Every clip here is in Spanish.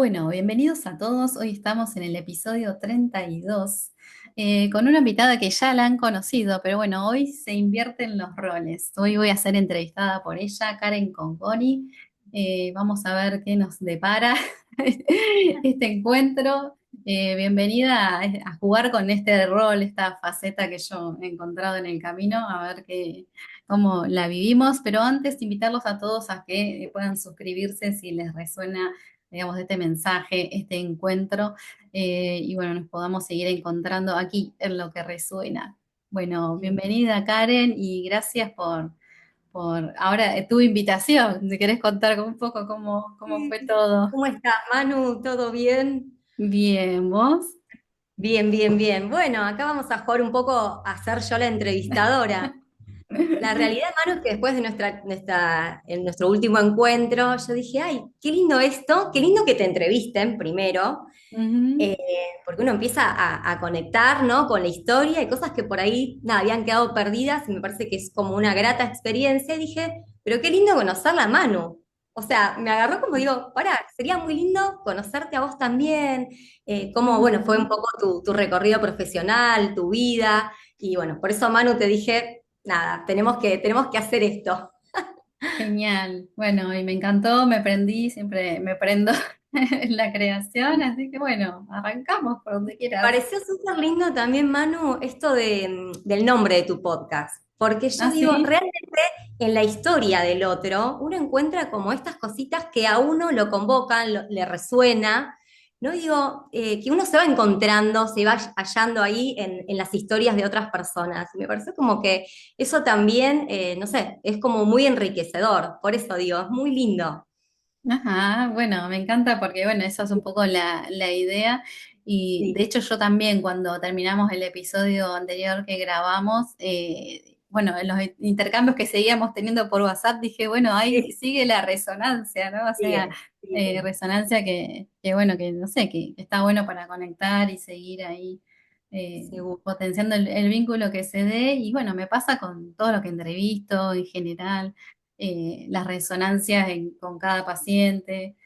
Bueno, bienvenidos a todos. Hoy estamos en el episodio 32 con una invitada que ya la han conocido, pero bueno, hoy se invierten los roles. Hoy voy a ser entrevistada por ella, Karen Conconi. Vamos a ver qué nos depara este encuentro. Bienvenida a jugar con este rol, esta faceta que yo he encontrado en el camino, a ver cómo la vivimos. Pero antes, invitarlos a todos a que puedan suscribirse si les resuena, digamos, de este mensaje, este encuentro, y bueno, nos podamos seguir encontrando aquí en lo que resuena. Bueno, Sí. bienvenida Karen y gracias por ahora tu invitación. ¿Te querés contar un poco cómo fue todo? ¿Cómo estás, Manu? ¿Todo bien? Bien, ¿vos? Bien, bien, bien. Bueno, acá vamos a jugar un poco a ser yo la entrevistadora. La realidad, Manu, es que después de en nuestro último encuentro, yo dije, ay, qué lindo esto, qué lindo que te entrevisten primero, Ujú. eh, porque uno empieza a conectar, ¿no? Con la historia y cosas que por ahí, nada, habían quedado perdidas y me parece que es como una grata experiencia. Y dije, pero qué lindo conocerla, Manu. O sea, me agarró como digo, pará, sería muy lindo conocerte a vos también, cómo, bueno, fue un Ujú. poco tu recorrido profesional, tu vida. Y bueno, por eso, Manu, te dije, nada, tenemos que hacer esto. Genial. Bueno, y me encantó, me prendí, siempre me prendo en la creación, así que bueno, arrancamos por donde quieras. Pareció súper lindo también, Manu, esto del nombre de tu podcast, porque yo ¿Ah, digo, sí? realmente en la historia del otro, uno encuentra como estas cositas que a uno lo convocan, le resuena, ¿no? Digo, que uno se va encontrando, se va hallando ahí en las historias de otras personas. Me parece como que eso también, no sé, es como muy enriquecedor, por eso digo, es muy lindo. Ajá, bueno, me encanta porque, bueno, eso es un poco la idea. Y de Sí, hecho yo también cuando terminamos el episodio anterior que grabamos, bueno, en los intercambios que seguíamos teniendo por WhatsApp, dije, bueno, ahí sí, sigue la resonancia, ¿no? O sea, sigue, sigue. resonancia que, bueno, que no sé, que está bueno para conectar y seguir ahí Seguro. potenciando el vínculo que se dé. Y bueno, me pasa con todo lo que entrevisto en general, las resonancias con cada paciente,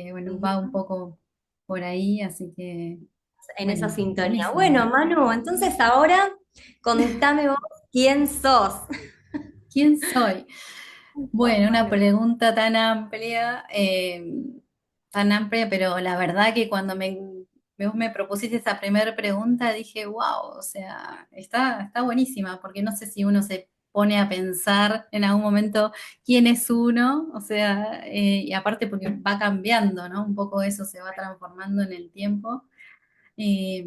bueno, va un Ujú. poco por ahí, así que, En esa bueno, sintonía. Bueno, buenísimo. Manu, entonces ahora contame vos quién sos. ¿Quién soy? ¿Quién sos, Bueno, una Manu? pregunta tan amplia, pero la verdad que cuando vos me propusiste esa primera pregunta, dije, wow, o sea, está buenísima, porque no sé si uno se pone a pensar en algún momento quién es uno, o sea, y aparte porque va cambiando, ¿no? Un poco eso se va transformando en el tiempo. Eh,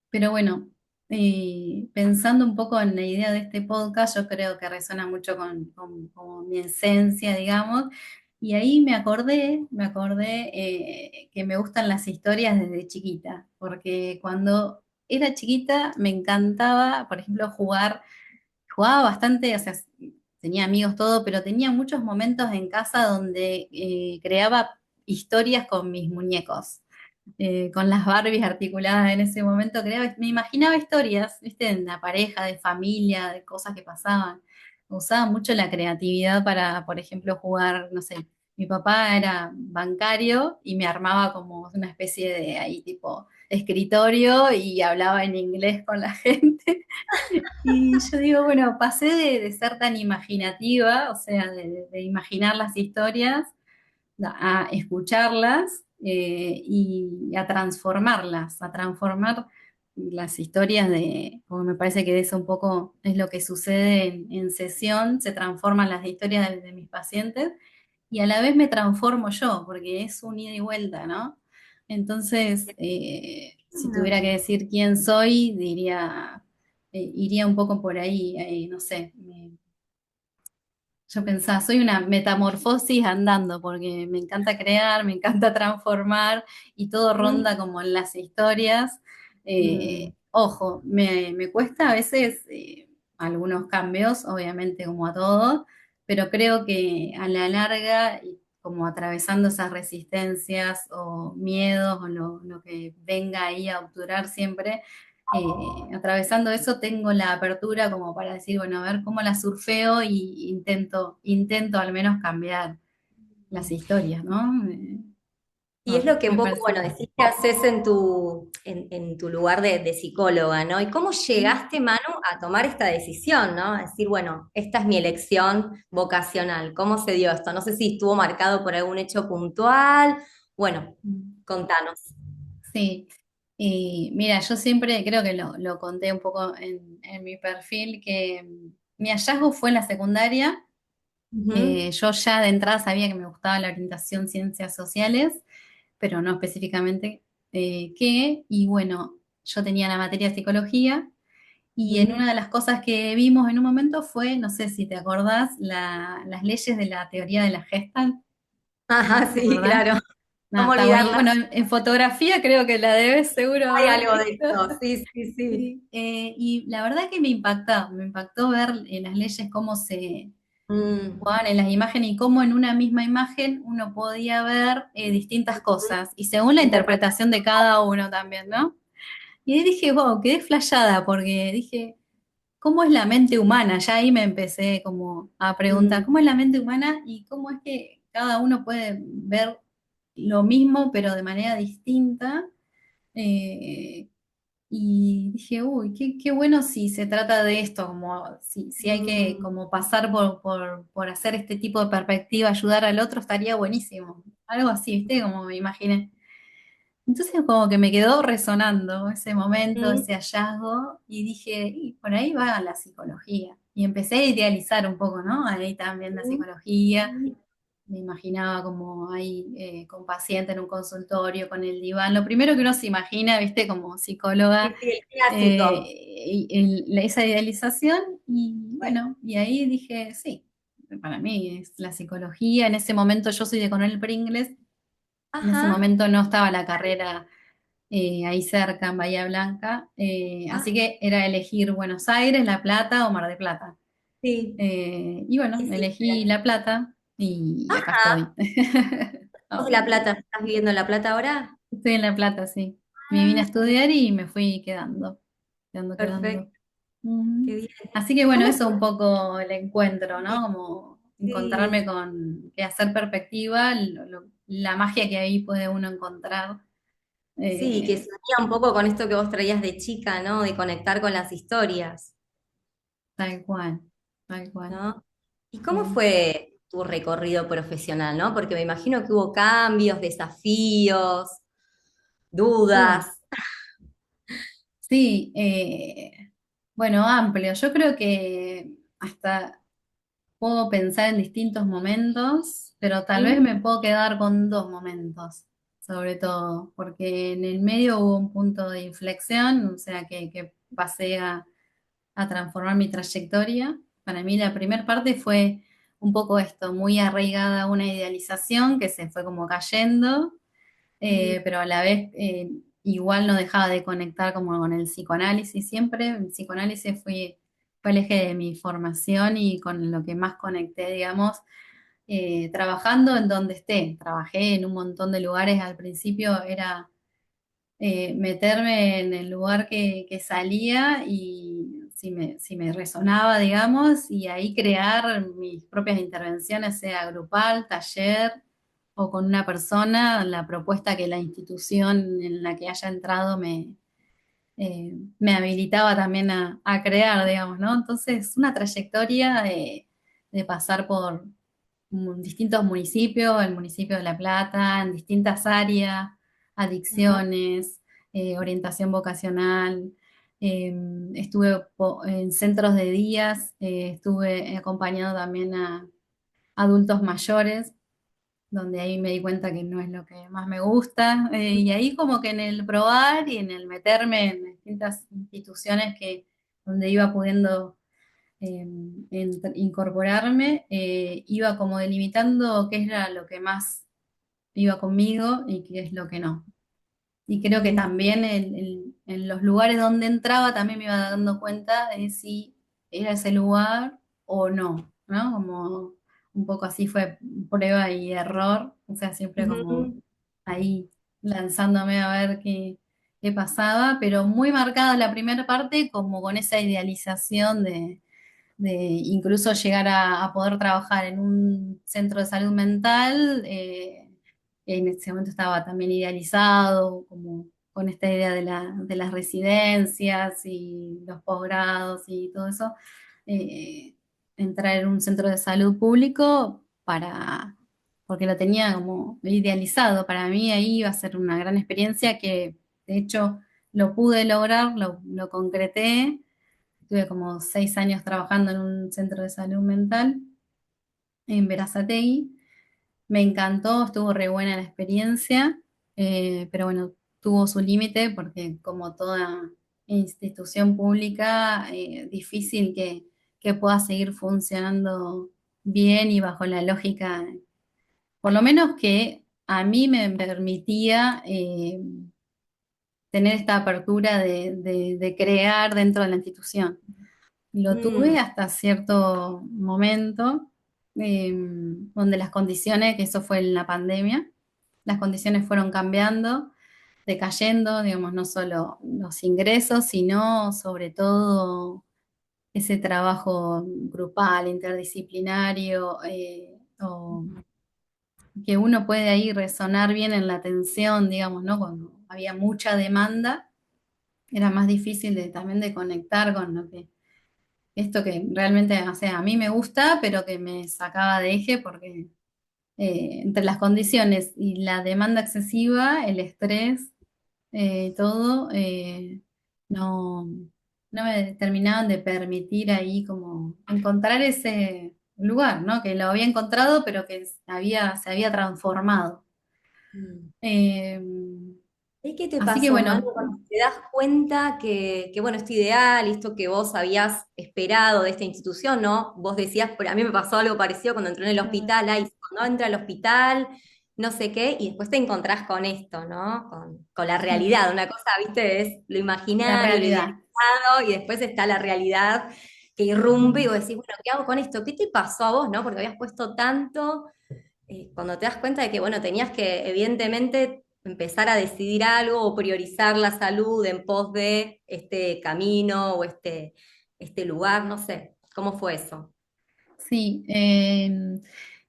pero bueno, pensando un poco en la idea de este podcast, yo creo que resuena mucho con como mi esencia, digamos, y ahí me acordé que me gustan las historias desde chiquita, porque cuando era chiquita me encantaba, por ejemplo, jugaba bastante, o sea, tenía amigos todo, pero tenía muchos momentos en casa donde creaba historias con mis muñecos, con las Barbies articuladas en ese momento, me imaginaba historias, ¿viste? En la pareja, de familia, de cosas que pasaban. Usaba mucho la creatividad para, por ejemplo, jugar, no sé, mi papá era bancario y me armaba como una especie de ahí tipo escritorio y hablaba en inglés con la gente. Y yo digo, bueno, pasé de ser tan imaginativa, o sea, de imaginar las historias, a escucharlas, y a transformar las historias como me parece que de eso un poco es lo que sucede en sesión, se transforman las historias de mis pacientes y a la vez me transformo yo, porque es un ida y vuelta, ¿no? Entonces, si No. tuviera que decir quién soy, iría un poco por ahí, no sé, yo pensaba, soy una metamorfosis andando, porque me encanta crear, me encanta transformar y todo Mm, ronda como en las historias. mm. Ojo, me cuesta a veces algunos cambios, obviamente como a todos, pero creo que a la larga, y como atravesando esas resistencias o miedos o lo que venga ahí a obturar siempre, atravesando eso tengo la apertura como para decir, bueno, a ver cómo la surfeo y intento al menos cambiar las historias, ¿no? Y es lo que un Me poco, parece. bueno, decís que haces en tu lugar de psicóloga, ¿no? ¿Y cómo llegaste, Manu, a tomar esta decisión, ¿no? A decir, bueno, esta es mi elección vocacional. ¿Cómo se dio esto? No sé si estuvo marcado por algún hecho puntual. Bueno, Mm. contanos. Sí, y mira, yo siempre creo que lo conté un poco en mi perfil, que mi hallazgo fue en la secundaria. Ujú, Yo ya de entrada sabía que me gustaba la orientación ciencias sociales, pero no específicamente qué. Y bueno, yo tenía la materia de psicología y en ujú. una de las cosas que vimos en un momento fue, no sé si te acordás, las leyes de la teoría de la Gestalt, Ajá, ¿te sí, acordás? claro. No, ¿Cómo está bueno. olvidarlas? Bueno, en fotografía creo que la debes seguro Hay haber algo de visto. esto. Sí, sí, sí. Sí, y la verdad que me impactó ver las leyes cómo se Mm, jugaban en las imágenes y cómo en una misma imagen uno podía ver distintas ujú. cosas y según la interpretación Interpretación. de cada uno también, ¿no? Y ahí dije, wow, quedé flasheada porque dije, ¿cómo es la mente humana? Ya ahí me empecé como a preguntar, Mm, ¿cómo es la mente humana y cómo es que cada uno puede ver lo mismo pero de manera distinta? Eh, y dije, uy, qué bueno si se trata de esto, como si hay que mm, como pasar por hacer este tipo de perspectiva, ayudar al otro, estaría buenísimo. Algo así, ¿viste? Como me imaginé. Entonces como que me quedó resonando ese momento, mm, ese hallazgo, y dije, y por ahí va la psicología. Y empecé a idealizar un poco, ¿no? Ahí también la mm, psicología. mm. Me imaginaba como ahí con paciente en un consultorio, con el diván. Lo primero que uno se imagina, viste, como psicóloga, Sí, sí, el clásico. esa idealización. Y Sí. bueno, y ahí dije, sí, para mí es la psicología. En ese momento yo soy de Coronel Pringles. En ese Ajá. momento no estaba la carrera ahí cerca, en Bahía Blanca. Así Ah, que era elegir Buenos Aires, La Plata o Mar del Plata. sí. Y bueno, ¿Qué elegí hiciste? La Plata y acá estoy. Ajá. ¿Sos de Ahora, La Plata? ¿Estás viviendo en La Plata ahora? estoy en La Plata, sí. Me vine a Ah, estudiar y me fui quedando. perfecto. Qué Ujú. bien. Así que bueno, ¿Cómo eso fue? un poco el encuentro, ¿no? Como encontrarme Sí, con que hacer perspectiva, la magia que ahí puede uno encontrar. sí, que Eh, se unía un poco con esto que vos traías de chica, ¿no? De conectar con las historias, Tal cual, tal cual. ¿no? ¿Y cómo Sí. fue tu recorrido profesional, ¿no? Porque me imagino que hubo cambios, desafíos, Uh, dudas. sí, bueno, amplio. Yo creo que hasta puedo pensar en distintos momentos, pero tal vez Mm, me puedo quedar con dos momentos, sobre todo, porque en el medio hubo un punto de inflexión, o sea, que pasé a transformar mi trayectoria. Para mí la primera parte fue un poco esto, muy arraigada a una idealización que se fue como cayendo, sí, pero a la vez igual no dejaba de conectar como con el psicoanálisis siempre. El psicoanálisis fue el eje de mi formación y con lo que más conecté, digamos, trabajando en donde esté. Trabajé en un montón de lugares, al principio era meterme en el lugar que salía y si me resonaba, digamos, y ahí crear mis propias intervenciones, sea grupal, taller o con una persona, la propuesta que la institución en la que haya entrado me habilitaba también a crear, digamos, ¿no? Entonces, una trayectoria de pasar por distintos municipios, el municipio de La Plata, en distintas áreas, ajá, adicciones, orientación vocacional. Estuve en centros de días, estuve acompañando también a adultos mayores, donde ahí me di cuenta que no es lo que más me gusta. Y ahí como que en el probar y en el meterme en distintas instituciones donde iba pudiendo incorporarme, iba como delimitando qué era lo que más iba conmigo y qué es lo que no. Y creo que mm, también en los lugares donde entraba también me iba dando cuenta de si era ese lugar o no, ¿no? Como un poco así fue prueba y error, o sea, siempre como ujú, ahí lanzándome a ver qué pasaba, pero muy marcada la primera parte como con esa idealización de incluso llegar a poder trabajar en un centro de salud mental. en ese momento estaba también idealizado, como con esta idea de las residencias y los posgrados y todo eso, entrar en un centro de salud público porque lo tenía como idealizado. Para mí ahí iba a ser una gran experiencia que de hecho lo pude lograr, lo concreté. Estuve como 6 años trabajando en un centro de salud mental en Berazategui. Me encantó, estuvo re buena la experiencia, pero bueno, tuvo su límite porque como toda institución pública, difícil que pueda seguir funcionando bien y bajo la lógica, por lo menos que a mí me permitía tener esta apertura de crear dentro de la institución. Lo Mm, tuve hasta cierto momento, donde las condiciones, que eso fue en la pandemia, las condiciones fueron cambiando, decayendo, digamos, no solo los ingresos, sino sobre todo ese trabajo grupal, interdisciplinario, o que uno puede ahí resonar bien en la atención, digamos, ¿no? Cuando había mucha demanda, era más difícil también de conectar con lo que esto que realmente, o sea, a mí me gusta, pero que me sacaba de eje porque entre las condiciones y la demanda excesiva, el estrés, todo, no, no me terminaban de permitir ahí como encontrar ese lugar, ¿no? Que lo había encontrado, pero que se había transformado. mm. Eh, ¿Y qué te así que pasó, Manu, bueno, cuando te das cuenta que, bueno, esto ideal, esto que vos habías esperado de esta institución, ¿no? Vos decías, pero a mí me pasó algo parecido cuando entré en el hospital, ay, cuando entra al hospital, no sé qué, y después te encontrás con esto, ¿no? Con la sí, realidad. Una cosa, viste, es lo la imaginario, lo realidad. idealizado, y después está la realidad que irrumpe y vos decís, bueno, ¿qué hago con esto? ¿Qué te pasó a vos, no? Porque habías puesto tanto cuando te das cuenta de que, bueno, tenías que evidentemente empezar a decidir algo o priorizar la salud en pos de este camino o este lugar, no sé, ¿cómo fue eso? Sí,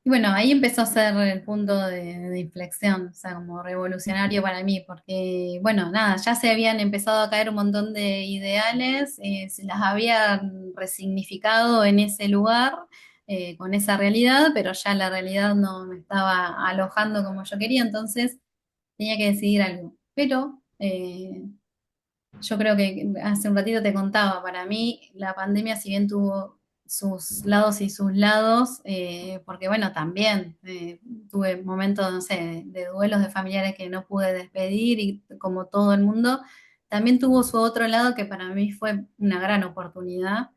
y bueno, ahí empezó a ser el punto de inflexión, o sea, como revolucionario para mí, porque, bueno, nada, ya se habían empezado a caer un montón de ideales, se las habían resignificado en ese lugar, con esa realidad, pero ya la realidad no me estaba alojando como yo quería, entonces tenía que decidir algo. Pero yo creo que hace un ratito te contaba, para mí la pandemia, si bien tuvo sus lados y sus lados, porque bueno, también tuve momentos, no sé, de duelos de familiares que no pude despedir y como todo el mundo, también tuvo su otro lado que para mí fue una gran oportunidad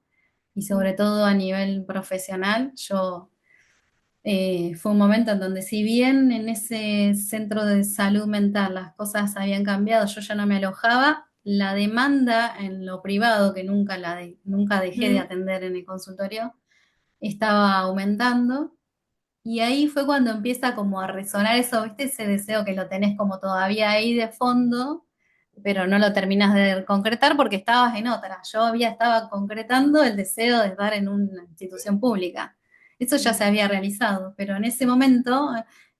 y sobre Mm, todo a nivel profesional. Fue un momento en donde si bien en ese centro de salud mental las cosas habían cambiado, yo ya no me alojaba, la demanda en lo privado, que nunca dejé de mm, atender en el consultorio, estaba aumentando. Y ahí fue cuando empieza como a resonar eso, ¿viste? Ese deseo que lo tenés como todavía ahí de fondo, pero no lo terminas de concretar porque estabas en otra. Estaba concretando el deseo de estar en una institución pública. Eso ya se mm, había realizado, pero en ese momento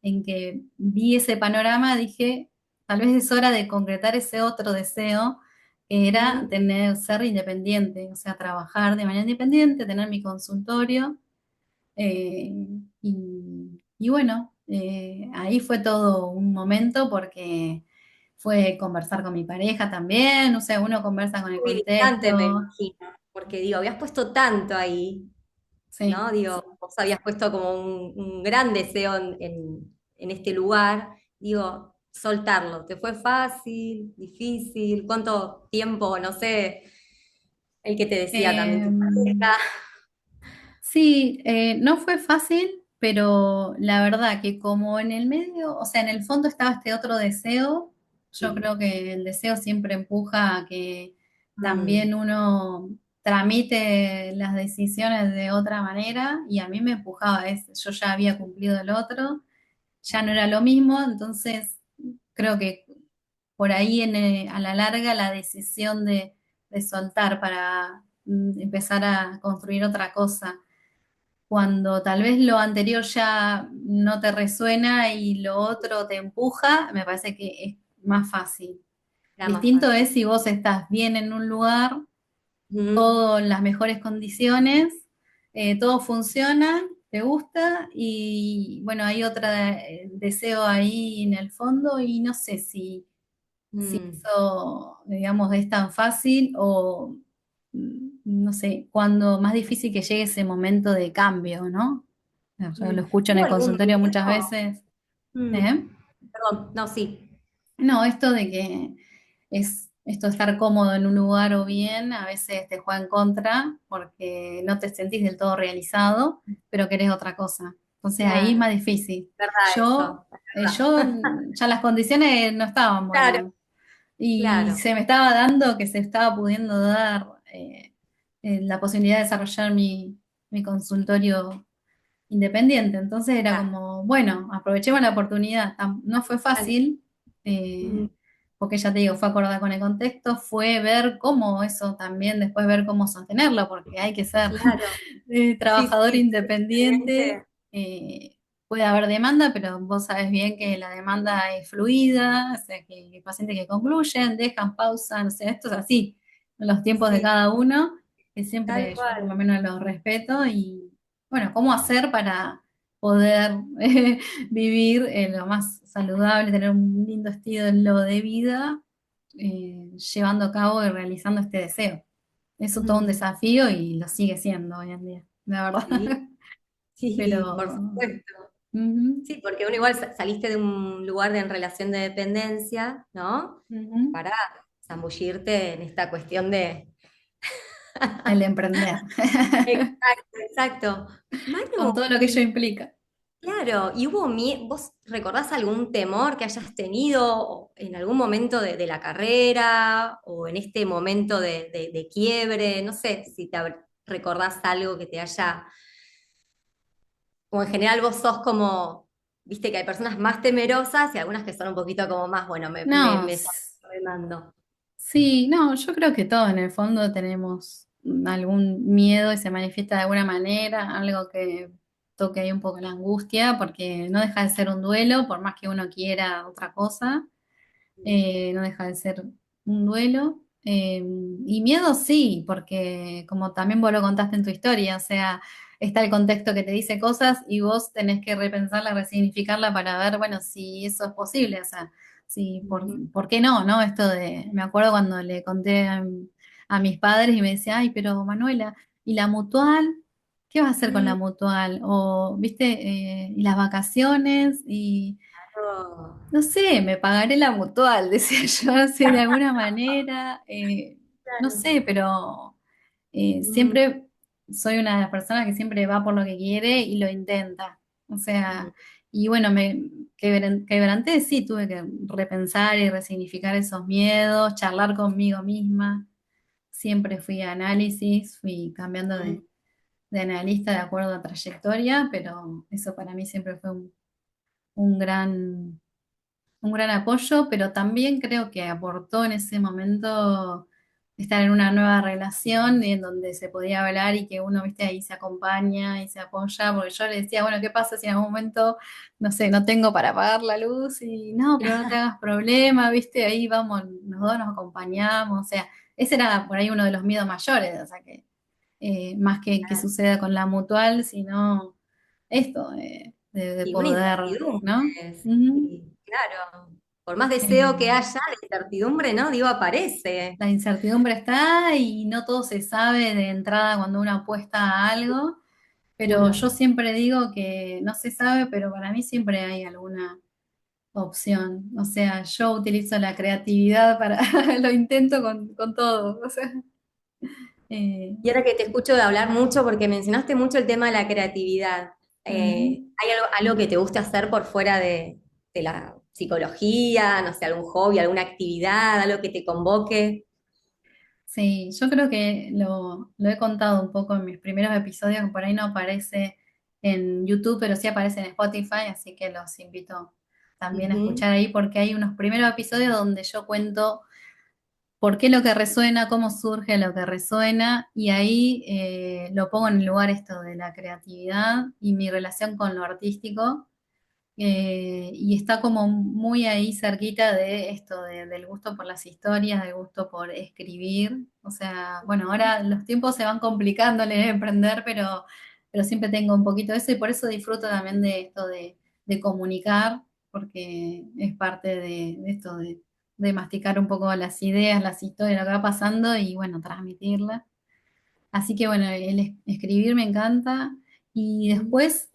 en que vi ese panorama, dije, tal vez es hora de concretar ese otro deseo, que era mm. ser independiente, o sea, trabajar de manera independiente, tener mi consultorio eh, y bueno, ahí fue todo un momento porque fue conversar con mi pareja también, o sea, uno conversa con el Movilizante, me contexto, imagino, porque digo, habías puesto tanto ahí, sí. ¿no? Digo, vos habías puesto como un gran deseo en este lugar, digo, soltarlo, ¿te fue fácil, difícil? ¿Cuánto tiempo, no sé, el que te decía también Eh, tu pareja? sí, no fue fácil, pero la verdad que como en el medio, o sea, en el fondo estaba este otro deseo, yo Sí. creo que el deseo siempre empuja a que Mm, también uno tramite las decisiones de otra manera y a mí me empujaba ese, yo ya había cumplido el otro, ya no era lo mismo, entonces creo que por ahí a la larga la decisión de soltar para empezar a construir otra cosa cuando tal vez lo anterior ya no te resuena y lo otro te empuja, me parece que es más fácil. Era más Distinto fácil. es si vos estás bien en un lugar, Ujú, todo en las mejores condiciones, todo funciona, te gusta y bueno, hay otro deseo ahí en el fondo y no sé si mm, eso, digamos, es tan fácil o no sé, cuándo más difícil que llegue ese momento de cambio, ¿no? Yo mm. lo escucho en ¿Hubo el algún consultorio muchas miedo? veces. Mm, ¿Eh? perdón, no, sí. No, esto de que esto de estar cómodo en un lugar o bien, a veces te juega en contra porque no te sentís del todo realizado, pero querés otra cosa. Entonces ahí es Claro, más difícil. verdad Yo, eso, es yo verdad. ya las condiciones no estaban Claro, buenas y claro, se me estaba dando que se estaba pudiendo dar la posibilidad de desarrollar mi consultorio independiente. Entonces era claro. como, bueno, aprovechemos la oportunidad. No fue Vale. fácil, Mm, porque ya te digo, fue acordar con el contexto, fue ver cómo eso también, después ver cómo sostenerlo, porque hay que ser claro, sí, trabajador sí, independiente. excelente. Puede haber demanda, pero vos sabés bien que la demanda es fluida, o sea, que hay pacientes que concluyen, dejan, pausan, o sea, esto es así, los tiempos de Sí, cada uno, que tal siempre yo por lo cual. menos los respeto y bueno, cómo hacer para poder vivir lo más saludable, tener un lindo estilo de vida, llevando a cabo y realizando este deseo. Eso es todo un Mm, desafío y lo sigue siendo hoy en día, la verdad. sí, sí, por Pero, supuesto. ujú, Sí, porque uno igual saliste de un lugar de en relación de dependencia, ¿no? ujú, Para zambullirte en esta cuestión de... el emprender, Exacto, exacto. con Manu, todo lo que ello implica. claro, ¿y hubo vos recordás algún temor que hayas tenido en algún momento de la carrera o en este momento de quiebre? No sé si recordás algo que te haya, como en general vos sos como, viste que hay personas más temerosas y algunas que son un poquito como más, bueno, No, me sale remando. sí, no, yo creo que todos en el fondo tenemos algún miedo y se manifiesta de alguna manera, algo que toque ahí un poco la angustia, porque no deja de ser un duelo, por más que uno quiera otra cosa, no deja de ser un duelo. Y miedo sí, porque como también vos lo contaste en tu historia, o sea, está el contexto que te dice cosas y vos tenés que repensarla, resignificarla para ver, bueno, si eso es posible, o sea, si, Ujú. por qué no, ¿no? Esto de, me acuerdo cuando le conté a mis padres y me decía, ay, pero Manuela, ¿y la mutual? ¿Qué vas a hacer con la Mm, mutual? O, viste, y las vacaciones y claro. no sé, me pagaré la mutual, decía yo, así de alguna manera, no Claro. sé, pero Mm, siempre soy una de las personas que siempre va por lo que quiere y lo intenta. O mm, sea, y bueno, me quebranté, sí, tuve que repensar y resignificar esos miedos, charlar conmigo misma. Siempre fui a análisis, fui cambiando mm, de analista de acuerdo a trayectoria, pero eso para mí siempre fue un gran un gran apoyo, pero también creo que aportó en ese momento estar en una nueva relación en donde se podía hablar y que uno, viste, ahí se acompaña y se apoya, porque yo le decía, bueno, ¿qué pasa si en algún momento, no sé, no tengo para pagar la luz? Y no, pero no te hagas problema, viste, ahí vamos, los dos nos acompañamos, o sea, ese era por ahí uno de los miedos mayores, o sea, que más que claro. suceda con la mutual, sino esto, de Y una poder, incertidumbre, ¿no? Ujú. sí, claro. Por más deseo que Eh, haya, la incertidumbre, ¿no? Digo, aparece. la incertidumbre está y no todo se sabe de entrada cuando uno apuesta a algo, pero Seguro. yo siempre digo que no se sabe, pero para mí siempre hay alguna opción. O sea, yo utilizo la creatividad para, lo intento con todo. O sea, eh, Y ahora que te escucho de hablar mucho, porque mencionaste mucho el tema de la creatividad, ujú. ¿hay algo que te guste hacer por fuera de la psicología? No sé, algún hobby, alguna actividad, algo que te convoque. Sí, yo creo que lo he contado un poco en mis primeros episodios, que por ahí no aparece en YouTube, pero sí aparece en Spotify, así que los invito también a Ujú. escuchar ahí porque hay unos primeros episodios donde yo cuento por qué lo que resuena, cómo surge lo que resuena, y ahí lo pongo en el lugar esto de la creatividad y mi relación con lo artístico, y está como muy ahí cerquita de esto, del gusto por las historias, del gusto por escribir. O sea, bueno, ahora los tiempos se van complicando en emprender, pero siempre tengo un poquito de eso y por eso disfruto también de esto de comunicar, porque es parte de esto de masticar un poco las ideas, las historias, lo que va pasando y bueno, transmitirlas. Así que bueno, el escribir me encanta y Mm, después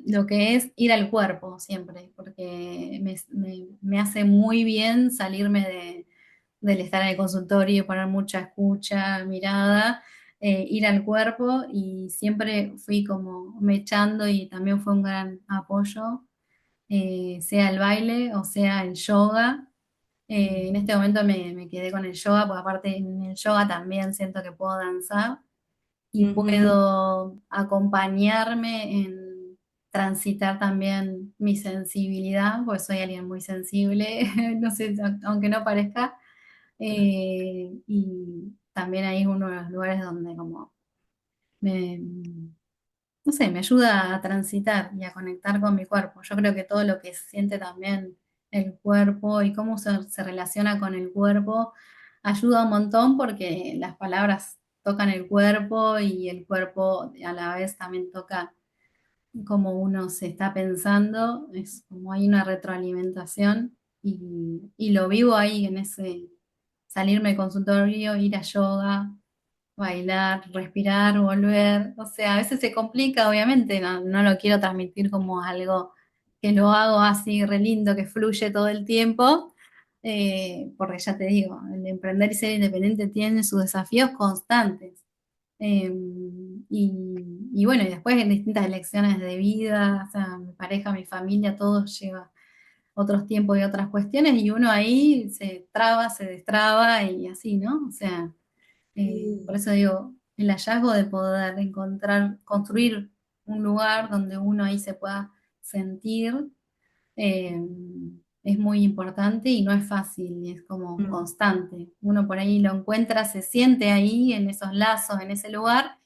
lo que es ir al cuerpo siempre, porque me hace muy bien salirme del estar en el consultorio y poner mucha escucha, mirada, ir al cuerpo y siempre fui como mechando y también fue un gran apoyo, sea el baile o sea el yoga. En mm, este momento me quedé con el yoga, porque aparte en el yoga también siento que puedo danzar y ujú. puedo acompañarme en transitar también mi sensibilidad, porque soy alguien muy sensible, no sé, aunque no parezca, y también ahí es uno de los lugares donde como me, no sé, me ayuda a transitar y a conectar con mi cuerpo. Yo creo que todo lo que siente también el cuerpo y cómo se relaciona con el cuerpo ayuda un montón porque las palabras tocan el cuerpo y el cuerpo a la vez también toca cómo uno se está pensando. Es como hay una retroalimentación y lo vivo ahí en ese salirme del consultorio, ir a yoga, bailar, respirar, volver. O sea, a veces se complica, obviamente, no lo quiero transmitir como algo que lo hago así re lindo, que fluye todo el tiempo, porque ya te digo, el emprender y ser independiente tiene sus desafíos constantes. Eh, y bueno, y después en distintas elecciones de vida, o sea, mi pareja, mi familia, todo lleva otros tiempos y otras cuestiones, y uno ahí se traba, se destraba y así, ¿no? O sea, por Sí. eso digo, el hallazgo de poder encontrar, construir un lugar donde uno ahí se pueda sentir, eh, es muy importante y no es fácil, es como Mm. constante. Uno por ahí lo encuentra, se siente ahí en esos lazos, en ese lugar,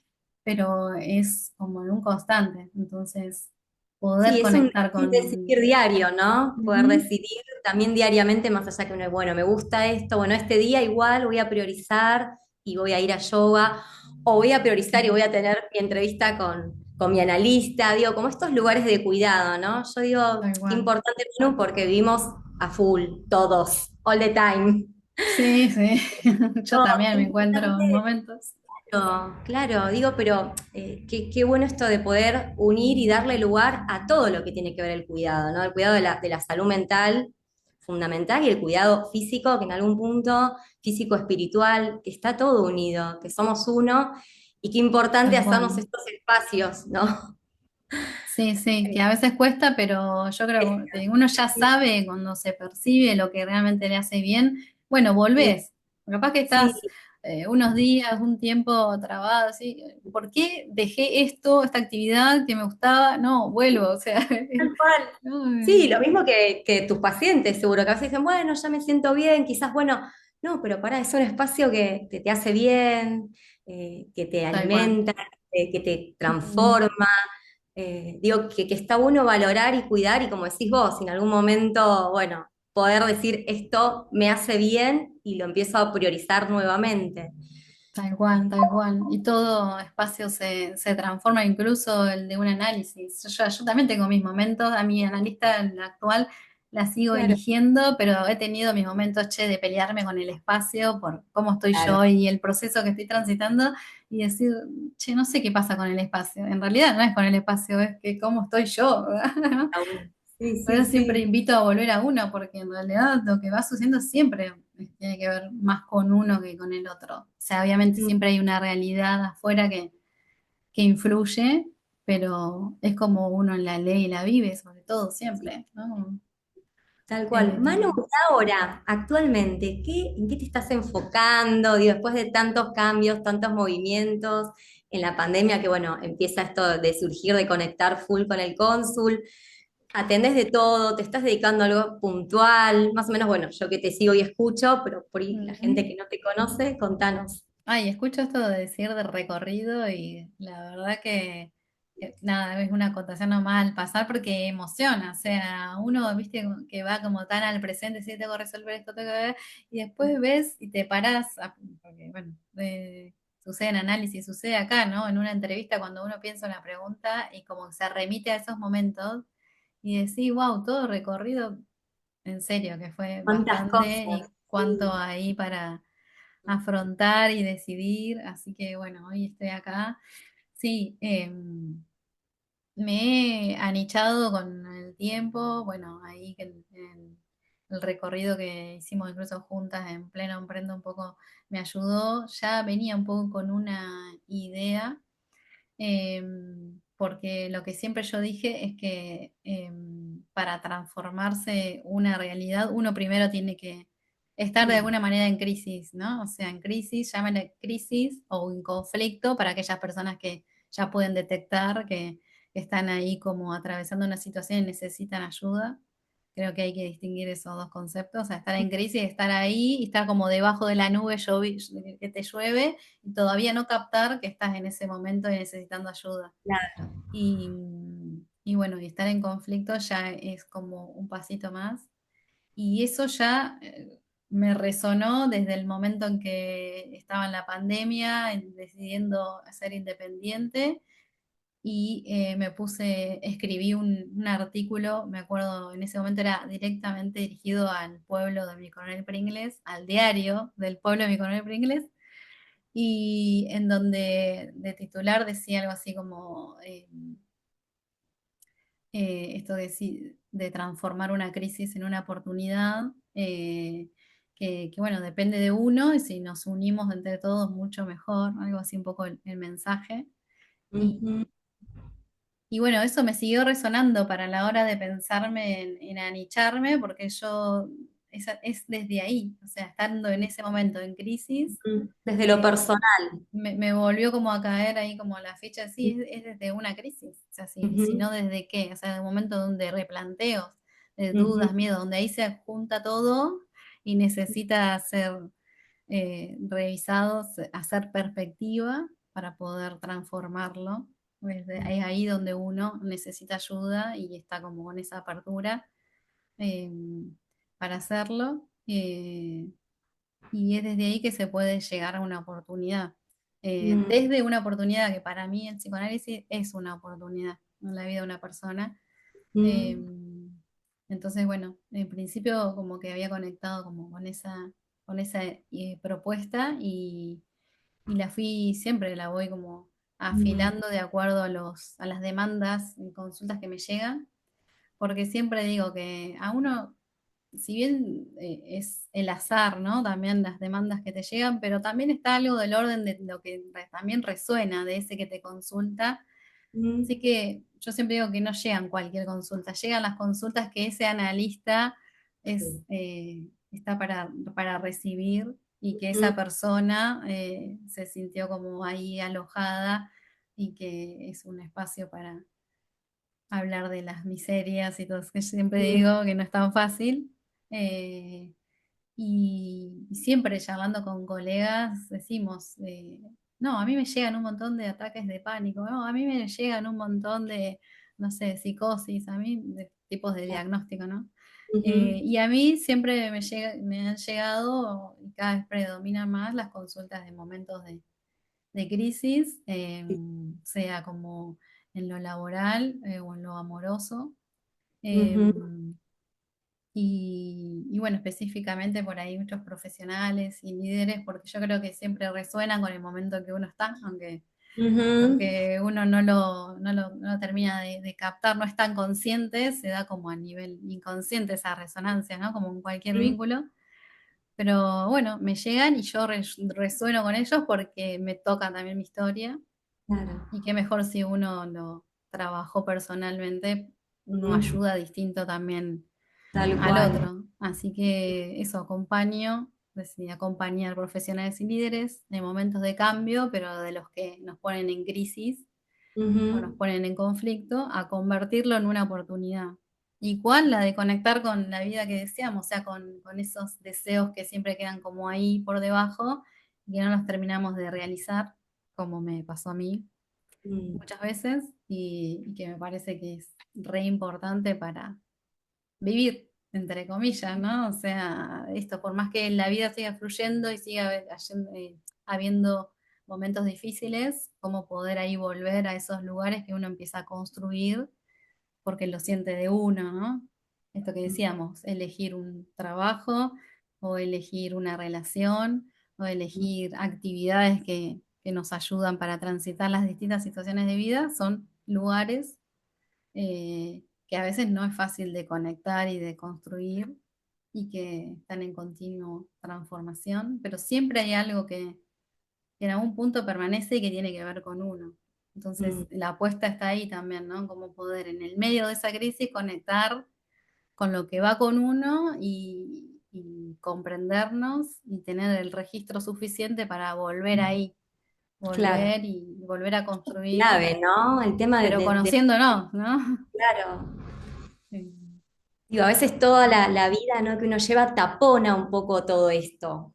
pero es como en un constante. Entonces, poder Sí, es conectar un decidir con... diario, ¿no? Poder Ujú, decidir también diariamente, más allá que uno, bueno, me gusta esto, bueno, este día igual voy a priorizar y voy a ir a yoga, o voy a priorizar y voy a tener mi entrevista con mi analista, digo, como estos lugares de cuidado, ¿no? Yo digo, tal qué cual. importante, Manu, porque vivimos a full, todos, all the time. Sí, sí, yo No, también qué me encuentro en importante. momentos. Claro, claro, digo, pero qué bueno esto de poder unir y darle lugar a todo lo que tiene que ver el cuidado, ¿no? El cuidado de la salud mental, fundamental, y el cuidado físico, que en algún punto, físico, espiritual, que está todo unido, que somos uno, y qué importante Tal hacernos cual. estos espacios, ¿no? Sí, sí, que Eh, a veces cuesta, pero yo creo que uno ya sabe cuando se percibe lo que realmente le hace bien. Bueno, Sí, volvés. Capaz que sí, estás unos días, un tiempo trabado, así. ¿Por qué dejé esto, esta actividad que me gustaba? No, vuelvo. O sea, tal cual. no, Sí, lo mismo que tus pacientes, seguro que a veces dicen, bueno, ya me siento bien, quizás, bueno, no, pero para, es un espacio que te hace bien, que te tal cual. alimenta, que te Ujú. transforma. Digo, que está bueno valorar y cuidar, y como decís vos, si en algún momento, bueno, poder decir esto me hace bien y lo empiezo a priorizar nuevamente. Tal cual, tal cual. Y todo espacio se transforma, incluso el de un análisis. Yo también tengo mis momentos, a mi analista la actual la sigo Claro, eligiendo, pero he tenido mis momentos, che, de pelearme con el espacio por cómo estoy claro. yo y el proceso que estoy transitando y decir, che, no sé qué pasa con el espacio. En realidad no es con el espacio, es que cómo estoy yo. Aún. Sí, Por sí, eso siempre sí. invito a volver a uno, porque en realidad lo que va sucediendo siempre tiene que ver más con uno que con el otro. O sea, obviamente Mm. siempre hay una realidad afuera que influye, pero es como uno en la ley la vive, sobre todo siempre, ¿no? Tal cual. Manu, Eh, ahora, actualmente, ¿en qué te estás enfocando? Digo, después de tantos cambios, tantos movimientos, en la pandemia que, bueno, empieza esto de surgir, de conectar full con el cónsul. atendés de todo, te estás dedicando a algo puntual, más o menos, bueno, yo que te sigo y escucho, pero por ahí la Ujú. gente que no te conoce, contanos. Ay, escucho esto de decir de recorrido y la verdad que nada, es una acotación nomás al pasar porque emociona, o sea, uno, viste, que va como tan al presente, sí, tengo que resolver esto, tengo que ver, y después ves y te parás, porque bueno, sucede en análisis, sucede acá, ¿no? En una entrevista cuando uno piensa una pregunta y como se remite a esos momentos y decís, wow, todo recorrido, en serio, que fue ¿Cuántas bastante cosas? y cuánto ahí para afrontar y decidir. Así que bueno, hoy estoy acá. Sí, me he anichado con el tiempo, bueno, ahí que en el recorrido que hicimos incluso juntas en pleno emprendo un poco me ayudó. Ya venía un poco con una idea porque lo que siempre yo dije es que para transformarse una realidad, uno primero tiene que estar de Mm, alguna manera en crisis, ¿no? O sea, en crisis, llámenle crisis o en conflicto para aquellas personas que ya pueden detectar que están ahí como atravesando una situación y necesitan ayuda. Creo que hay que distinguir esos dos conceptos, o sea, estar en crisis, estar ahí y estar como debajo de la nube que te llueve y todavía no captar que estás en ese momento y necesitando ayuda. claro. Y, y bueno, y estar en conflicto ya es como un pasito más. Y eso ya me resonó desde el momento en que estaba en la pandemia, decidiendo ser independiente. Y me puse, escribí un artículo, me acuerdo, en ese momento era directamente dirigido al pueblo de mi coronel Pringles, al diario del pueblo de mi coronel Pringles, y en donde de titular decía algo así como esto de transformar una crisis en una oportunidad, bueno, depende de uno y si nos unimos entre todos mucho mejor, algo así un poco el mensaje. Y, Ujú, y bueno, eso me siguió resonando para la hora de pensarme en anicharme, porque yo, es desde ahí, o sea, estando en ese momento en crisis, ujú. Desde lo eh, personal. me volvió como a caer ahí como la ficha, sí, es desde una crisis, o sea, si Ujú, no desde qué, o sea, de un momento donde replanteos, de ujú, dudas, miedo, donde ahí se junta todo y necesita ser revisados, hacer perspectiva para poder transformarlo. Es ahí donde uno necesita ayuda y está como con esa apertura eh, para hacerlo. Y es desde ahí que se puede llegar a una oportunidad. mm, Desde una oportunidad que para mí el psicoanálisis es una oportunidad en la vida de una persona. Eh, mm, entonces, bueno, en principio como que había conectado como con esa propuesta y la fui, siempre la voy como mm, afilando de acuerdo a las demandas y consultas que me llegan, porque siempre digo que a uno si bien es el azar, ¿no? También las demandas que te llegan, pero también está algo del orden de lo que también resuena de ese que te consulta. Así mm. que yo siempre digo que no llegan cualquier consulta, llegan las consultas que ese analista Sí. está para recibir y que Mm, esa persona se sintió como ahí alojada y que es un espacio para hablar de las miserias y todo eso, que siempre mm, digo que no es tan fácil. Eh, y siempre charlando con colegas decimos, no, a mí me llegan un montón de ataques de pánico, no, a mí me llegan un montón de, no sé, psicosis, a mí, de tipos de diagnóstico, ¿no? ujú, Y a mí siempre me han llegado, y cada vez predominan más las consultas de momentos de crisis, sea como en lo laboral o en lo amoroso. Eh, ujú, y bueno, específicamente por ahí muchos profesionales y líderes, porque yo creo que siempre resuenan con el momento en que uno está, ujú, aunque uno no lo termina de captar, no es tan consciente, se da como a nivel inconsciente esa resonancia, ¿no? Como en cualquier sí, vínculo. Pero bueno, me llegan y yo resueno con ellos porque me toca también mi historia. claro. Y qué mejor si uno lo trabajó personalmente, uno Mm, ayuda distinto también tal al cual. otro. Así que eso, acompaño, decidí acompañar profesionales y líderes en momentos de cambio, pero de los que nos ponen en crisis o nos Ujú, ponen en conflicto, a convertirlo en una oportunidad. ¿Y cuál? La de conectar con la vida que deseamos, o sea, con esos deseos que siempre quedan como ahí por debajo y que no los terminamos de realizar, como me pasó a mí Mm, muchas veces, y que me parece que es re importante para vivir, entre comillas, ¿no? O sea, esto, por más que la vida siga fluyendo y siga habiendo momentos difíciles, cómo poder ahí volver a esos lugares que uno empieza a construir porque lo siente de uno, ¿no? Esto que decíamos, elegir un trabajo o elegir una relación o mm, elegir actividades que nos ayudan para transitar las distintas situaciones de vida, son lugares que a veces no es fácil de conectar y de construir y que están en continua transformación, pero siempre hay algo que en algún punto permanece y que tiene que ver con uno. mm, Entonces, la apuesta está ahí también, ¿no? Cómo poder en el medio de esa crisis conectar con lo que va con uno y comprendernos y tener el registro suficiente para volver mm. ahí, Claro, volver y volver a construir, clave, ¿no? El tema pero conociéndonos, ¿no? claro. Sí. Digo, a veces toda la vida, ¿no? que uno lleva tapona un poco todo esto.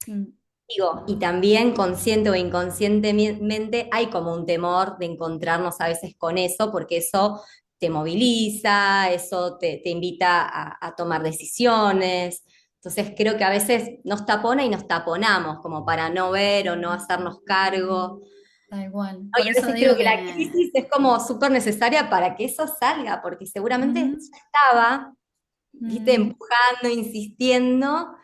Mm, Digo, y también consciente o inconscientemente hay como un temor de encontrarnos a veces con eso, porque eso te moviliza, eso te invita a tomar decisiones. Entonces creo que a veces nos tapona y nos taponamos como para no ver o no hacernos cargo. tal cual. No, y Por a eso veces creo digo que que... la crisis es como súper necesaria para que eso salga, porque seguramente Ujú, ya estaba, viste, ujú, empujando, insistiendo,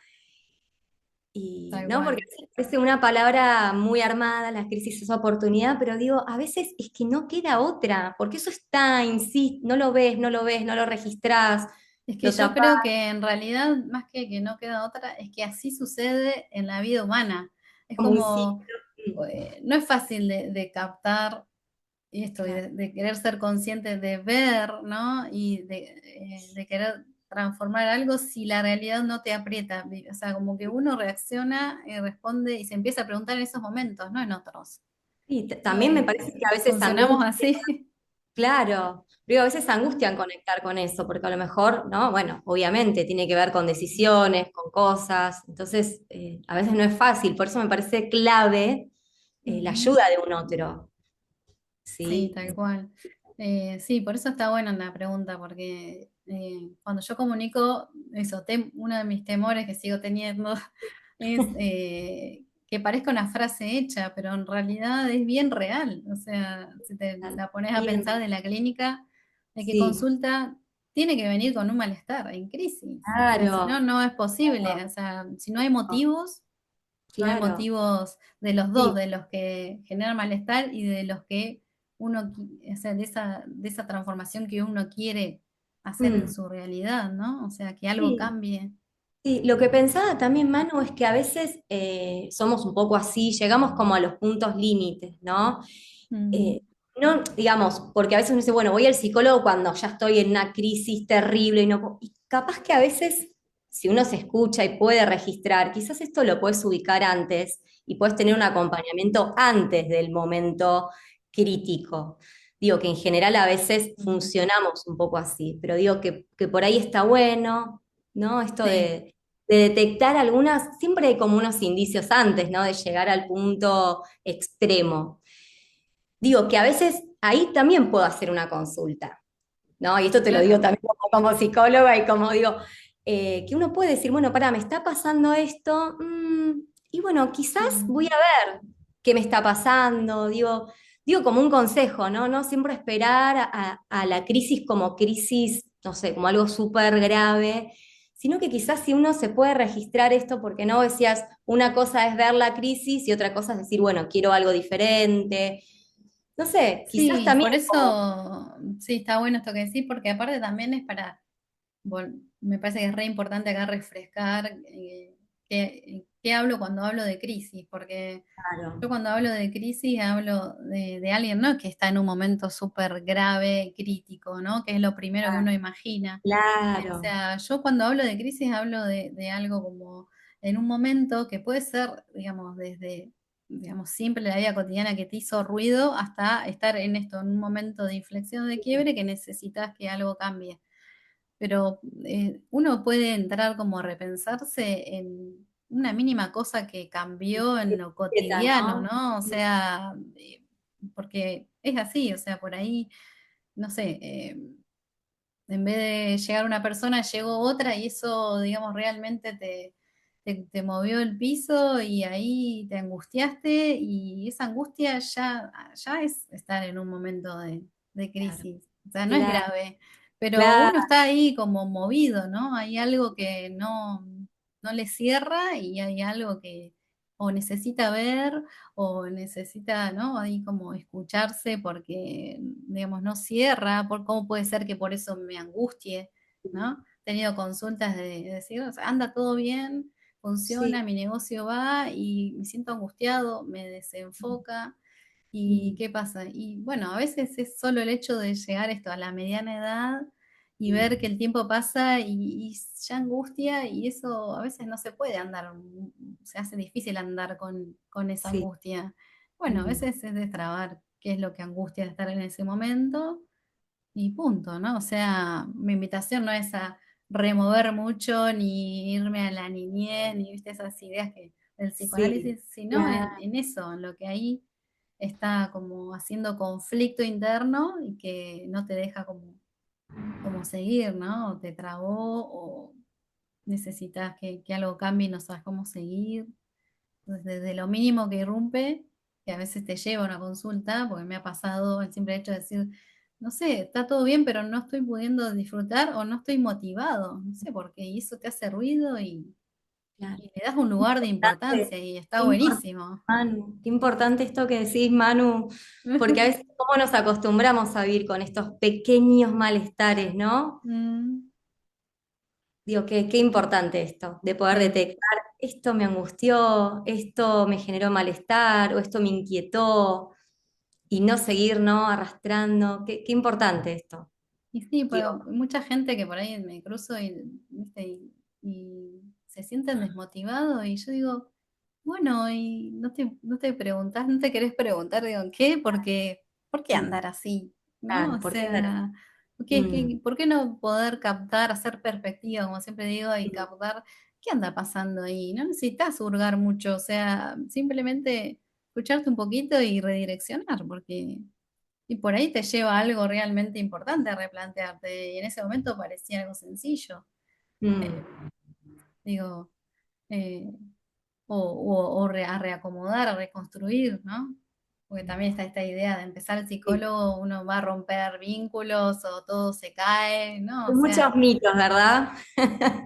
y tal no, porque cual. a veces parece una palabra muy armada, la crisis es oportunidad, pero digo, a veces es que no queda otra, porque eso está, insiste, no lo ves, no lo ves, no lo registrás, Es que lo yo tapás, creo que en realidad, más que no queda otra, es que así sucede en la vida humana. Es como un como, ciclo. Mm, no es fácil de captar esto y claro. de querer ser consciente de ver, ¿no? Y de querer transformar algo si la realidad no te aprieta. O sea, como que uno reacciona y responde y se empieza a preguntar en esos momentos, no en otros. Y también me parece que a veces Funcionamos angustia. así. Claro, digo, a veces angustian conectar con eso, porque a lo mejor, ¿no? Bueno, obviamente tiene que ver con decisiones, con cosas, entonces a veces no es fácil, por eso me parece clave la Ujú. ayuda de un otro, Sí, ¿sí? tal cual. Sí, por eso está buena la pregunta, porque cuando yo comunico eso, uno de mis temores que sigo teniendo es que parezca una frase hecha, pero en realidad es bien real. O sea, si te la pones a pensar Bien, de la clínica, de que sí, consulta tiene que venir con un malestar en crisis. O sea, si no, claro, no es posible. claro, O sea, si no hay motivos, no hay claro, motivos de los dos, sí, de los que generan malestar y de los que uno, o sea, de esa transformación que uno quiere hacer en mm, su realidad, ¿no? O sea, que algo sí. cambie. Sí, lo que pensaba también, Manu, es que a veces somos un poco así, llegamos como a los puntos límites, ¿no? Mm, Eh, no, digamos, porque a veces uno dice, bueno, voy al psicólogo cuando ya estoy en una crisis terrible y no y capaz que a veces, si uno se escucha y puede registrar, quizás esto lo puedes ubicar antes y puedes tener un acompañamiento antes del momento crítico. Digo que en general a veces funcionamos un poco así, pero digo que por ahí está bueno, ¿no? Esto sí, de detectar algunas, siempre hay como unos indicios antes, ¿no? De llegar al punto extremo. Digo que a veces ahí también puedo hacer una consulta, ¿no? Y esto te lo digo claro. también como psicóloga y como digo, que uno puede decir, bueno, pará, me está pasando esto, y bueno, quizás voy Mm, a ver qué me está pasando, digo como un consejo, ¿no? No siempre esperar a la crisis como crisis, no sé, como algo súper grave, sino que quizás si uno se puede registrar esto, porque no decías, una cosa es ver la crisis y otra cosa es decir, bueno, quiero algo diferente. No sé, quizás sí, también por como, eso, sí, está bueno esto que decís, porque aparte también es para me parece que es re importante acá refrescar qué hablo cuando hablo de crisis, porque yo claro, cuando hablo de crisis hablo de alguien, ¿no? Que está en un momento súper grave, crítico, ¿no? Que es lo primero que uno imagina. O claro, sea, yo cuando hablo de crisis hablo de algo como en un momento que puede ser, digamos, desde, digamos, simple la vida cotidiana que te hizo ruido hasta estar en esto, en un momento de inflexión de quiebre que necesitas que algo cambie. pero uno puede entrar como a repensarse en una mínima cosa que cambió en lo Quieta, cotidiano, ¿no? ¿no? O sea, porque es así, o sea, por ahí, no sé, en vez de llegar una persona, llegó otra y eso, digamos, realmente te movió el piso y ahí te angustiaste y esa angustia ya es estar en un momento de Claro, crisis. O sea, no es claro, grave, pero claro. uno está ahí como movido, ¿no? Hay algo que no le cierra y hay algo que o necesita ver o necesita, ¿no? Ahí como escucharse porque, digamos, no cierra, por cómo puede ser que por eso me angustie, ¿no? He tenido consultas de decir, o sea, anda todo bien, Sí. funciona, mi negocio va y me siento angustiado, me desenfoca. ¿Y Mm, qué pasa? Y bueno, a veces es solo el hecho de llegar esto a la mediana edad y ver mm, que el tiempo pasa y ya angustia y eso a veces no se puede andar, se hace difícil andar con esa sí. angustia. Bueno, a Mm, veces es destrabar qué es lo que angustia de estar en ese momento y punto, ¿no? O sea, mi invitación no es a remover mucho ni irme a la niñez, ni viste esas ideas del sí. psicoanálisis, sino Claro. en eso, en lo que ahí está como haciendo conflicto interno y que no te deja como seguir, ¿no? O te trabó o necesitas que algo cambie y no sabes cómo seguir. Entonces, desde lo mínimo que irrumpe, que a veces te lleva a una consulta, porque me ha pasado el simple hecho de decir, no sé, está todo bien, pero no estoy pudiendo disfrutar o no estoy motivado, no sé por qué, y eso te hace ruido Claro. y le das un lugar de importancia y está Qué importante, buenísimo. Manu, qué importante esto que decís, Manu, porque a veces cómo nos acostumbramos a vivir con estos pequeños malestares, ¿no? Mm, Digo, qué importante esto, de poder sí. detectar, esto me angustió, esto me generó malestar o esto me inquietó y no seguir, ¿no? Arrastrando, qué importante esto. Y sí, pero Digo, mucha gente que por ahí me cruzo ¿viste? Y se sienten desmotivados y yo digo, bueno, y no te preguntas, no te querés preguntar, digo, ¿qué? Porque, ¿por qué mm, andar así? ¿No? claro, O ¿por qué andar así? sea, Mm, ¿por qué no poder captar, hacer perspectiva, como siempre digo, y mm, captar qué anda pasando ahí? No necesitas hurgar mucho, o sea, simplemente escucharte un poquito y redireccionar, porque y por ahí te lleva a algo realmente importante a replantearte. Y en ese momento parecía algo sencillo. Eh, mm. digo, eh, a reacomodar, a reconstruir, ¿no? Porque también está esta idea de empezar el Sí. psicólogo, uno va a romper vínculos o todo se cae, ¿no? Hay O sea, muchos mitos, ¿verdad?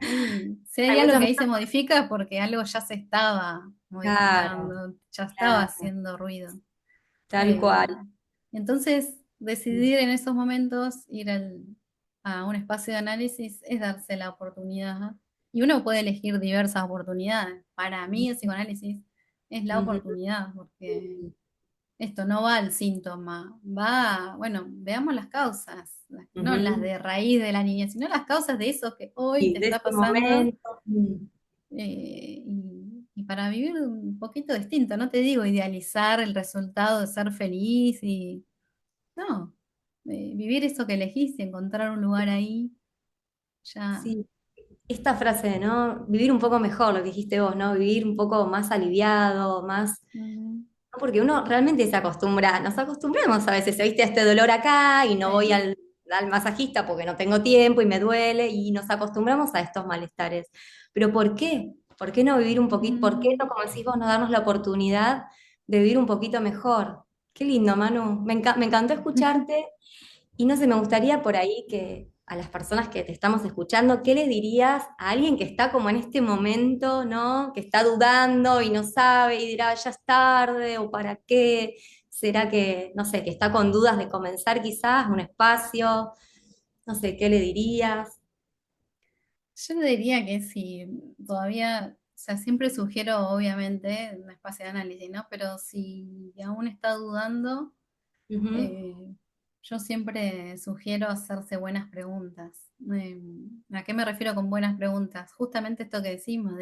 y si hay Hay algo muchos que ahí mitos. se modifica es porque algo ya se estaba Claro, modificando, ya estaba claro, haciendo ruido. tal Eh, cual. entonces, Mm, decidir en esos momentos ir a un espacio de análisis es darse la oportunidad. Y uno puede elegir diversas oportunidades. Para mí, el psicoanálisis es la ujú, oportunidad, porque mm, esto no va al síntoma, va, bueno, veamos las causas, no las ujú. de raíz de la niñez, sino las causas de eso que hoy Y te de está este pasando momento. y para vivir un poquito distinto, no te digo idealizar el resultado de ser feliz y no, vivir eso que elegiste, encontrar un lugar ahí, ya. Sí, esta frase, ¿no? Vivir un poco mejor, lo que dijiste vos, ¿no? Vivir un poco más aliviado, más. Mm, ¿No? Porque uno realmente se acostumbra, nos acostumbramos a veces, ¿viste? A este dolor acá y no voy sí. al masajista porque no tengo tiempo y me duele y nos acostumbramos a estos malestares. Pero ¿por qué? ¿Por qué no vivir un poquito? ¿Por qué no, Mm. como decís vos, no darnos la oportunidad de vivir un poquito mejor? Qué lindo, Manu. Me encantó escucharte. Y no sé, me gustaría por ahí que a las personas que te estamos escuchando, ¿qué le dirías a alguien que está como en este momento, ¿no? Que está dudando y no sabe y dirá, ya es tarde o para qué? ¿Será que, no sé, que está con dudas de comenzar quizás un espacio? No sé, ¿qué le dirías? Yo diría que si todavía, o sea, siempre sugiero obviamente un espacio de análisis, ¿no? Pero si aún está dudando, Ujú, eh, yo siempre sugiero hacerse buenas preguntas. ¿A qué me refiero con buenas preguntas? Justamente esto que decimos,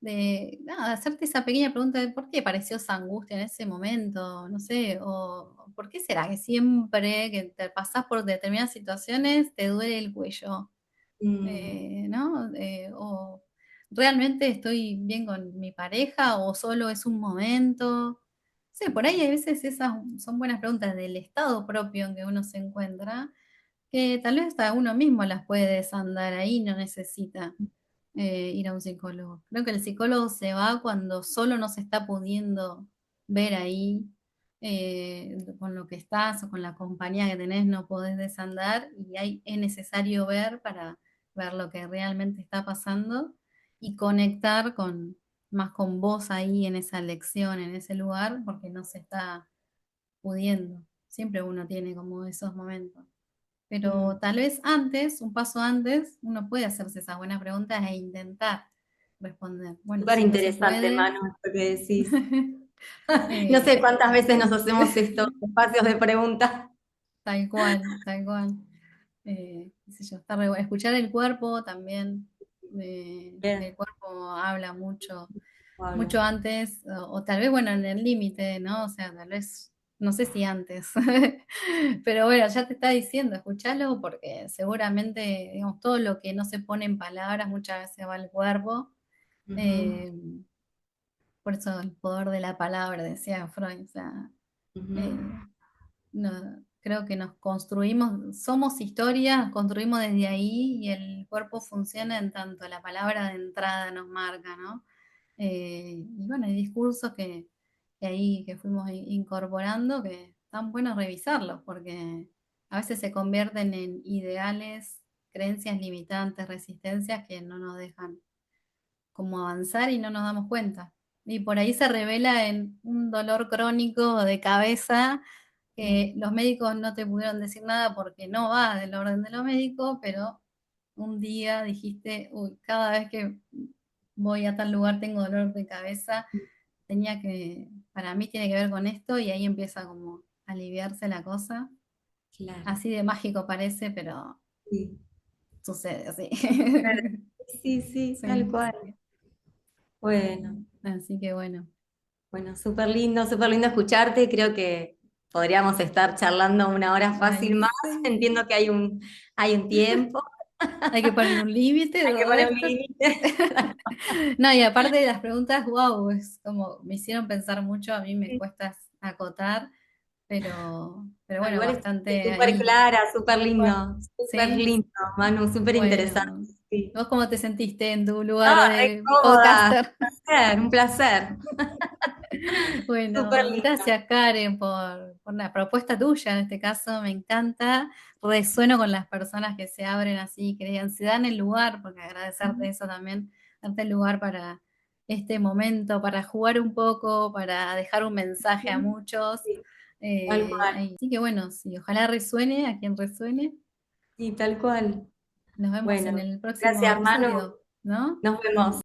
de nada, hacerte esa pequeña pregunta de por qué pareció esa angustia en ese momento, no sé, o por qué será que siempre que te pasás por determinadas situaciones te duele el cuello. Mm, ¿No? O realmente estoy bien con mi pareja o solo es un momento. Sí, por ahí a veces esas son buenas preguntas del estado propio en que uno se encuentra, que tal vez hasta uno mismo las puede desandar ahí, no necesita ir a un psicólogo. Creo que el psicólogo se va cuando solo no se está pudiendo ver ahí con lo que estás o con la compañía que tenés, no podés desandar y es necesario ver para ver lo que realmente está pasando y conectar más con vos ahí en esa lección, en ese lugar, porque no se está pudiendo. Siempre uno tiene como esos momentos. mm. Pero tal vez antes, un paso antes, uno puede hacerse esas buenas preguntas e intentar responder. Bueno, Súper si no se interesante, puede, Manu, esto que decís. No sé eh, cuántas veces nos hacemos estos espacios de preguntas. tal cual, tal cual. Qué sé yo, escuchar el cuerpo también, Bien, el cuerpo habla mucho, habla. mucho antes, o tal vez, bueno, en el límite, ¿no? O sea, tal vez, no sé si antes, pero bueno, ya te está diciendo, escuchalo porque seguramente, digamos, todo lo que no se pone en palabras muchas veces va al cuerpo. Ujú, eh, por eso el poder de la palabra, decía Freud, o sea, ujú. eh, no, creo que nos construimos, somos historias, construimos desde ahí y el cuerpo funciona en tanto la palabra de entrada nos marca, ¿no? Y bueno, hay discursos que ahí que fuimos incorporando que están buenos revisarlos porque a veces se convierten en ideales, creencias limitantes, resistencias que no nos dejan como avanzar y no nos damos cuenta. Y por ahí se revela en un dolor crónico de cabeza que Mm, los médicos no te pudieron decir nada porque no va del orden de lo médico, pero un día dijiste, uy, cada vez que voy a tal lugar tengo dolor de cabeza, para mí tiene que ver con esto y ahí empieza como a aliviarse la cosa. claro. Así de mágico parece, pero Sí. sucede así. Sí, sí, tal Sí, cual. sí. Bueno, Así que bueno. bueno, súper lindo escucharte. Creo que podríamos estar charlando una hora Ay, fácil más. sí. Entiendo que hay un tiempo, Hay que ponerle un límite a hay que todo poner un esto. límite. No, y aparte de las preguntas, wow, es como me hicieron pensar mucho, a mí me Sí. cuesta acotar, pero No, bueno, igual es bastante súper ahí. clara, Bueno, súper sí, lindo, Manu, súper interesante. bueno. Sí. ¿Vos cómo te sentiste en tu No, lugar re de cómoda, podcaster? un placer. Súper Bueno, lindo. gracias Karen por la propuesta tuya en este caso, me encanta. Resueno con las personas que se abren así, que se dan el lugar, porque agradecerte eso también, darte el lugar para este momento, para jugar un poco, para dejar un mensaje a muchos. Sí, tal cual. Así que bueno, sí, ojalá resuene a quien resuene. Sí, tal cual. Nos vemos en Bueno, el próximo gracias, Manu. episodio, ¿no? Nos vemos.